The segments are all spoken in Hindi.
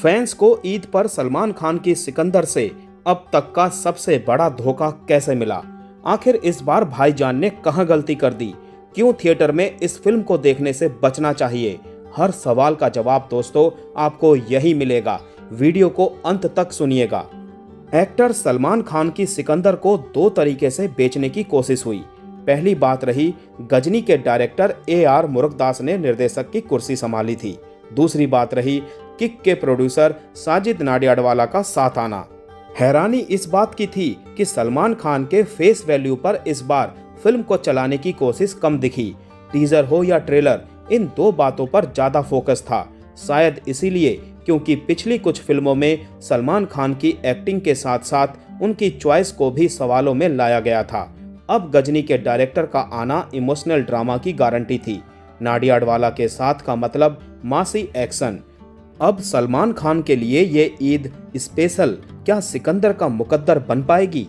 फैंस को ईद पर सलमान खान की सिकंदर से अब तक का सबसे बड़ा धोखा कैसे मिला? आखिर इस बार भाईजान ने कहां गलती कर दी? क्यों थिएटर में इस फिल्म को देखने से बचना चाहिए? हर सवाल का जवाब दोस्तों आपको यही मिलेगा। वीडियो को अंत तक सुनिएगा। एक्टर सलमान खान की सिकंदर को दो तरीके से बेचने की कोशिश हुई। पहली बात रही गजनी के डायरेक्टर AR मुरुगदास ने निर्देशक की कुर्सी संभाली थी। दूसरी बात रही किक के प्रोड्यूसर साजिद नाडियाडवाला का साथ आना। हैरानी इस बात की थी कि सलमान खान के फेस वैल्यू पर इस बार फिल्म को चलाने की कोशिश कम दिखी। टीजर हो या ट्रेलर, इन दो बातों पर ज्यादा फोकस था। शायद इसीलिए क्योंकि पिछली कुछ फिल्मों में सलमान खान की एक्टिंग के साथ साथ उनकी चॉइस को भी सवालों में लाया गया था। अब गजनी के डायरेक्टर का आना इमोशनल ड्रामा की गारंटी थी। नाडियाडवाला के साथ का मतलब मासी एक्शन। अब सलमान खान के लिए ये ईद स्पेशल क्या सिकंदर का मुकद्दर बन पाएगी?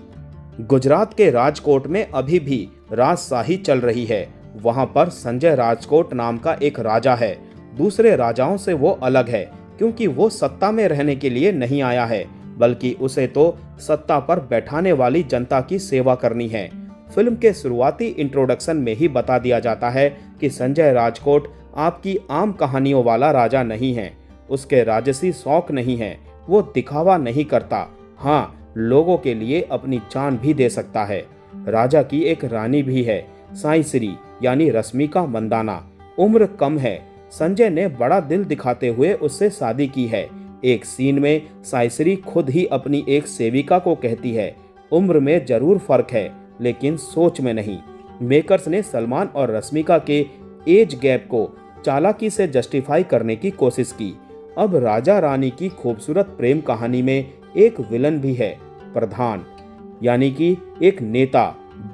गुजरात के राजकोट में अभी भी राजशाही चल रही है। वहां पर संजय राजकोट नाम का एक राजा है। दूसरे राजाओं से वो अलग है क्योंकि वो सत्ता में रहने के लिए नहीं आया है, बल्कि उसे तो सत्ता पर बैठाने वाली जनता की सेवा करनी है। फिल्म के शुरुआती इंट्रोडक्शन में ही बता दिया जाता है कि संजय राजकोट आपकी आम कहानियों वाला राजा नहीं है। उसके राजसी शौक नहीं है। वो दिखावा नहीं करता। हाँ, लोगों के लिए अपनी जान भी दे सकता है। राजा की एक रानी भी है, साई श्री यानी रश्मिका मंदाना। उम्र कम है। संजय ने बड़ा दिल दिखाते हुए उससे शादी की है। एक सीन में साईश्री खुद ही अपनी एक सेविका को कहती है, उम्र में जरूर फर्क है लेकिन सोच में नहीं। मेकर्स ने सलमान और रश्मिका के एज गैप को चालाकी से जस्टिफाई करने की कोशिश की। अब राजा रानी की खूबसूरत प्रेम कहानी में एक विलन भी है, प्रधान, यानी कि एक नेता,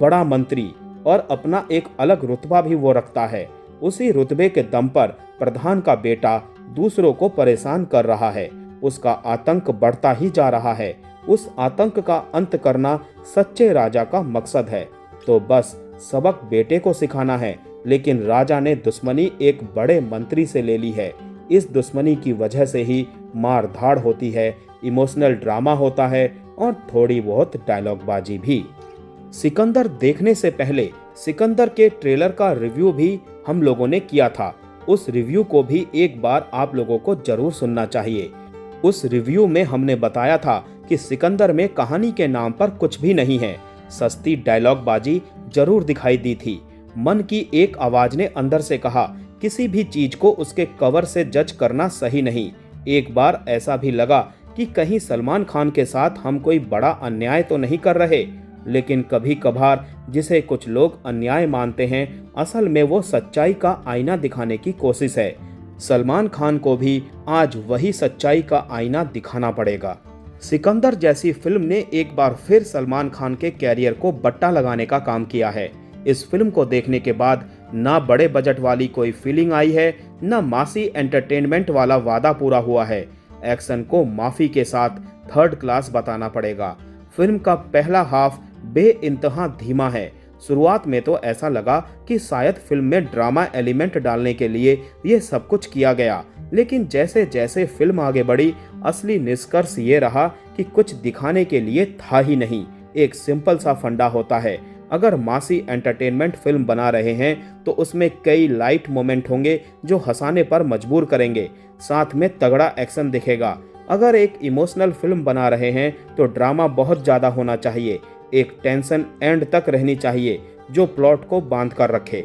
बड़ा मंत्री, और अपना एक अलग रुतबा भी वो रखता है। उसी रुतबे के दम पर प्रधान का बेटा दूसरों को परेशान कर रहा है। उसका आतंक बढ़ता ही जा रहा है। उस आतंक का अंत करना सच्चे राजा का मकसद है। तो बस सबक बेटे को सिखाना है, लेकिन राजा ने दुश्मनी एक बड़े मंत्री से ले ली है। इस दुश्मनी की वजह से ही मार धाड़ होती है, इमोशनल ड्रामा होता है और थोड़ी बहुत डायलॉगबाजी भी। सिकंदर देखने से पहले सिकंदर के ट्रेलर का रिव्यू भी हम लोगों ने किया था। उस रिव्यू को भी एक बार आप लोगों को जरूर सुनना चाहिए। उस रिव्यू में हमने बताया था कि सिकंदर में कहानी के नाम पर कुछ भी नहीं है। सस्ती डायलॉगबाजी जरूर दिखाई दी थी। मन की एक आवाज ने अंदर से कहा, किसी भी चीज को उसके कवर से जज करना सही नहीं। एक बार ऐसा भी लगा कि कहीं सलमान खान के साथ हम कोई बड़ा अन्याय तो नहीं कर रहे। लेकिन कभी कभार जिसे कुछ लोग अन्याय मानते हैं, असल में वो सच्चाई का आईना दिखाने की कोशिश है। सलमान खान को भी आज वही सच्चाई का आईना दिखाना पड़ेगा। सिकंदर जैसी फिल्म ने एक बार फिर सलमान खान के कैरियर को बट्टा लगाने का काम किया है। इस फिल्म को देखने के बाद ना बड़े बजट वाली कोई फीलिंग आई है, ना मासी एंटरटेनमेंट वाला वादा पूरा हुआ है। एक्शन को माफी के साथ थर्ड क्लास बताना पड़ेगा। फिल्म का पहला हाफ बेइंतहा धीमा है। शुरुआत में तो ऐसा लगा कि शायद फिल्म में ड्रामा एलिमेंट डालने के लिए ये सब कुछ किया गया, लेकिन जैसे जैसे फिल्म आगे बढ़ी, असली निष्कर्ष ये रहा कि कुछ दिखाने के लिए था ही नहीं। एक सिंपल सा फंडा होता है। अगर मासी एंटरटेनमेंट फिल्म बना रहे हैं तो उसमें कई लाइट मोमेंट होंगे जो हंसाने पर मजबूर करेंगे, साथ में तगड़ा एक्शन दिखेगा। अगर एक इमोशनल फिल्म बना रहे हैं तो ड्रामा बहुत ज्यादा होना चाहिए। एक टेंशन एंड तक रहनी चाहिए जो प्लॉट को बांध कर रखे।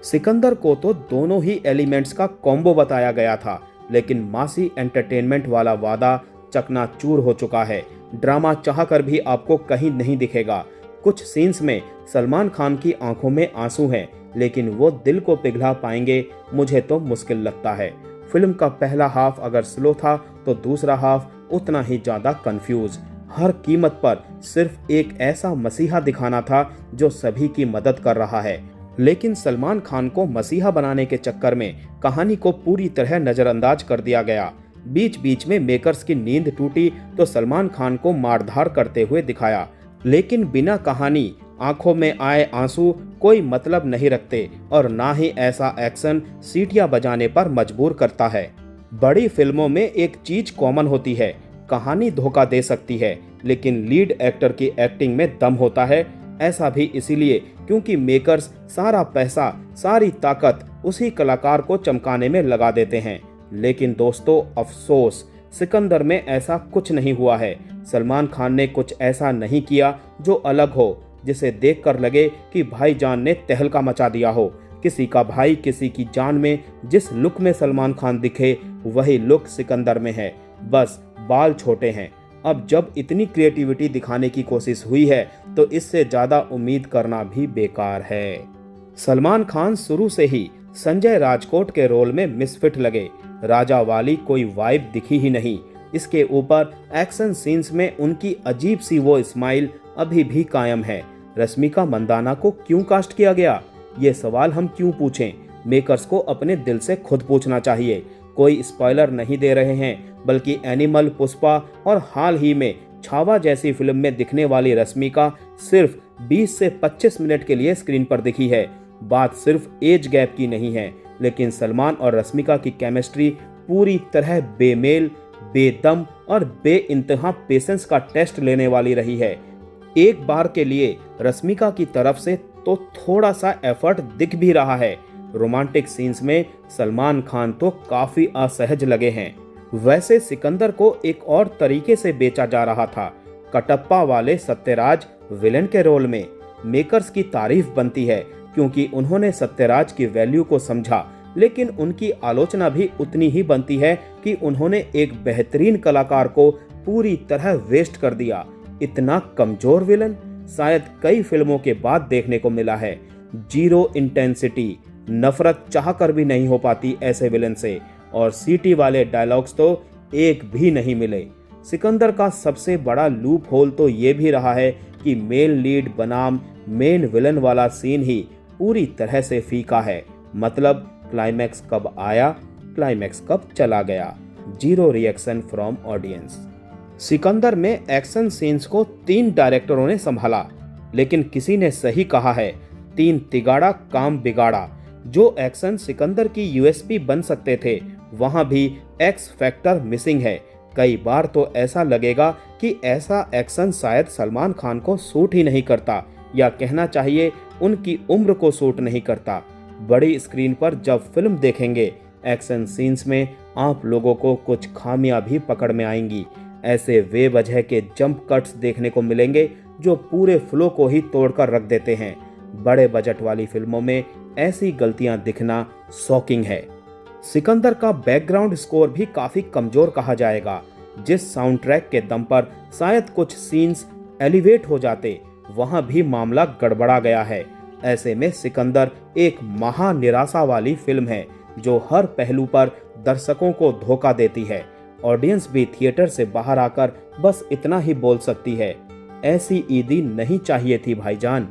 सिकंदर को तो दोनों ही एलिमेंट्स का कॉम्बो बताया गया था, लेकिन मासी एंटरटेनमेंट वाला वादा चकनाचूर हो चुका है। ड्रामा चाहकर भी आपको कहीं नहीं दिखेगा। कुछ सीन्स में सलमान खान की आंखों में आंसू हैं, लेकिन वो दिल को पिघला पाएंगे, मुझे तो मुश्किल लगता है। फिल्म का पहला हाफ अगर स्लो था तो दूसरा हाफ उतना ही ज्यादा कंफ्यूज। हर कीमत पर सिर्फ एक ऐसा मसीहा दिखाना था जो सभी की मदद कर रहा है, लेकिन सलमान खान को मसीहा बनाने के चक्कर में कहानी को पूरी तरह नजरअंदाज कर दिया गया। बीच बीच में मेकर्स की नींद टूटी तो सलमान खान को मारधार करते हुए दिखाया, लेकिन बिना कहानी, आंखों में आए आंसू कोई मतलब नहीं रखते और ना ही ऐसा एक्शन सीटियां बजाने पर मजबूर करता है। बड़ी फिल्मों में एक चीज कॉमन होती है, कहानी धोखा दे सकती है लेकिन लीड एक्टर की एक्टिंग में दम होता है। ऐसा भी इसीलिए क्योंकि मेकर्स सारा पैसा, सारी ताकत उसी कलाकार को चमकाने में लगा देते हैं। लेकिन दोस्तों अफसोस, सिकंदर में ऐसा कुछ नहीं हुआ है। सलमान खान ने कुछ ऐसा नहीं किया जो अलग हो, जिसे देखकर लगे कि भाईजान ने तहलका मचा दिया हो। किसी का भाई किसी की जान में जिस लुक में सलमान खान दिखे वही लुक सिकंदर में है, बस बाल छोटे हैं। अब जब इतनी क्रिएटिविटी दिखाने की कोशिश हुई है तो इससे ज्यादा उम्मीद करना भी बेकार है। सलमान खान शुरू से ही संजय राजकोट के रोल में मिसफिट लगे। राजा वाली कोई वाइब दिखी ही नहीं। इसके ऊपर एक्शन सीन्स में उनकी अजीब सी वो स्माइल अभी भी कायम है। रश्मिका मंदाना को क्यों कास्ट किया गया, ये सवाल हम क्यों पूछें? मेकर्स को अपने दिल से खुद पूछना चाहिए। कोई स्पॉइलर नहीं दे रहे हैं, बल्कि एनिमल, पुष्पा और हाल ही में छावा जैसी फिल्म में दिखने वाली रश्मिका सिर्फ 20 से 25 मिनट के लिए स्क्रीन पर दिखी है। बात सिर्फ एज गैप की नहीं है, लेकिन सलमान और रश्मिका की केमिस्ट्री पूरी तरह बेमेल, बेदम और बेइंतहा पेशेंस का टेस्ट लेने वाली रही है। एक बार के लिए रश्मिका की तरफ से तो थोड़ा सा एफर्ट दिख भी रहा है। रोमांटिक सीन्स में सलमान खान तो काफी असहज लगे हैं। वैसे सिकंदर को एक और तरीके से बेचा जा रहा था, कटप्पा वाले सत्यराज विलेन के रोल में। मेकर्स की तारीफ बनती है क्योंकि उन्होंने सत्यराज की वैल्यू को समझा, लेकिन उनकी आलोचना भी उतनी ही बनती है कि उन्होंने एक बेहतरीन कलाकार को पूरी तरह वेस्ट कर दिया। इतना कमजोर विलन शायद कई फिल्मों के बाद देखने को मिला है। जीरो इंटेंसिटी, नफरत चाह कर भी नहीं हो पाती ऐसे विलन से, और सीटी वाले डायलॉग्स तो एक भी नहीं मिले। सिकंदर का सबसे बड़ा लूप होल तो ये भी रहा है कि मेन लीड बनाम मेन विलन वाला सीन ही पूरी तरह से फीका है। मतलब क्लाइमैक्स कब आया, क्लाइमैक्स कब चला गया। Zero reaction from audience. Sikandar में एक्शन सीन्स को 3 डायरेक्टरों ने संभाला, लेकिन किसी ने सही कहा है, 3 तिगाड़ा काम बिगाड़ा। जो एक्शन सिकंदर की यूएसपी बन सकते थे, वहां भी एक्स फैक्टर मिसिंग है। कई बार तो ऐसा लगेगा कि ऐसा एक्शन शायद सलमान खान को सूट ही नहीं करता, या कहना चाहिए उनकी उम्र को सूट नहीं करता। बड़ी स्क्रीन पर जब फिल्म देखेंगे, एक्शन सीन्स में आप लोगों को कुछ खामियां भी पकड़ में आएंगी। ऐसे बेवजह के जंप कट्स देखने को मिलेंगे जो पूरे फ्लो को ही तोड़कर रख देते हैं। बड़े बजट वाली फिल्मों में ऐसी गलतियां दिखना शॉकिंग है। सिकंदर का बैकग्राउंड स्कोर भी काफी कमजोर कहा जाएगा। जिस साउंड ट्रैक के दम पर शायद कुछ सीन्स एलिवेट हो जाते, वहां भी मामला गड़बड़ा गया है। ऐसे में सिकंदर एक महा निराशा वाली फिल्म है जो हर पहलू पर दर्शकों को धोखा देती है। ऑडियंस भी थिएटर से बाहर आकर बस इतना ही बोल सकती है, ऐसी ईदी नहीं चाहिए थी भाईजान।